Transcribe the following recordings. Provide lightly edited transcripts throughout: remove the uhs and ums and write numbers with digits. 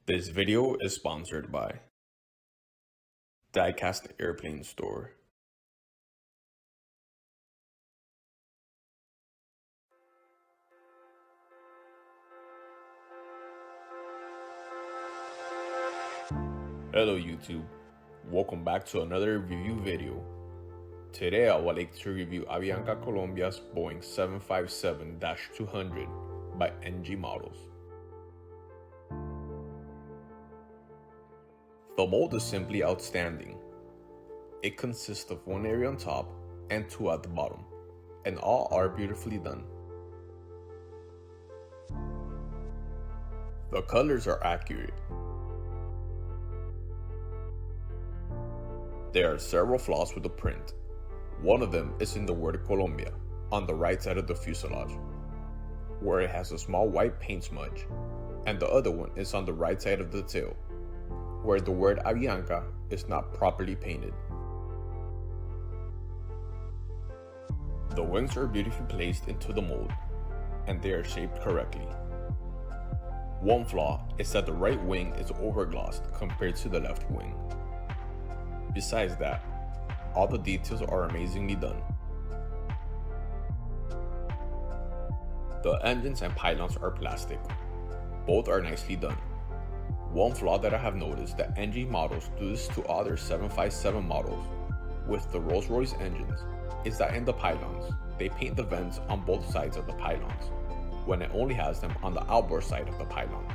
This video is sponsored by Diecast Airplane Store. Hello YouTube, welcome back to another review video. Today I would like to review Avianca Colombia's Boeing 757-200 by NG Models. The mold is simply outstanding. It consists of one area on top and two at the bottom, and all are beautifully done. The colors are accurate. There are several flaws with the print. One of them is in the word Colombia on the right side of the fuselage, where it has a small white paint smudge, and the other one is on the right side of the tail, where the word Avianca is not properly painted. The wings are beautifully placed into the mold, and they are shaped correctly. One flaw is that the right wing is overglossed compared to the left wing. Besides that, all the details are amazingly done. The engines and pylons are plastic. Both are nicely done. One flaw that I have noticed that NG models do this to other 757 models with the Rolls-Royce engines is that in the pylons, they paint the vents on both sides of the pylons, when it only has them on the outboard side of the pylons.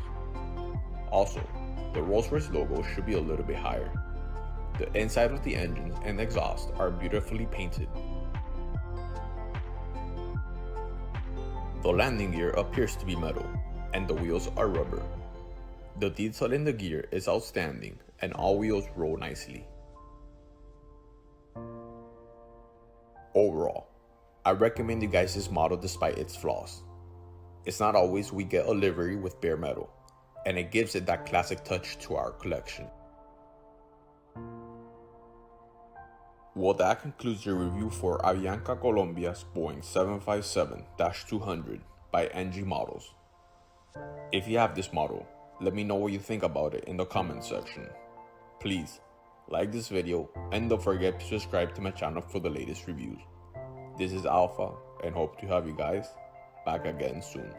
Also, the Rolls-Royce logo should be a little bit higher. The inside of the engines and exhaust are beautifully painted. The landing gear appears to be metal, and the wheels are rubber. The detail in the gear is outstanding, and all wheels roll nicely. Overall, I recommend you guys this model despite its flaws. It's not always we get a livery with bare metal, and it gives it that classic touch to our collection. Well, that concludes the review for Avianca Colombia's Boeing 757-200 by NG Models. If you have this model, let me know what you think about it in the comment section. Please, like this video and don't forget to subscribe to my channel for the latest reviews. This is Alpha and hope to have you guys back again soon.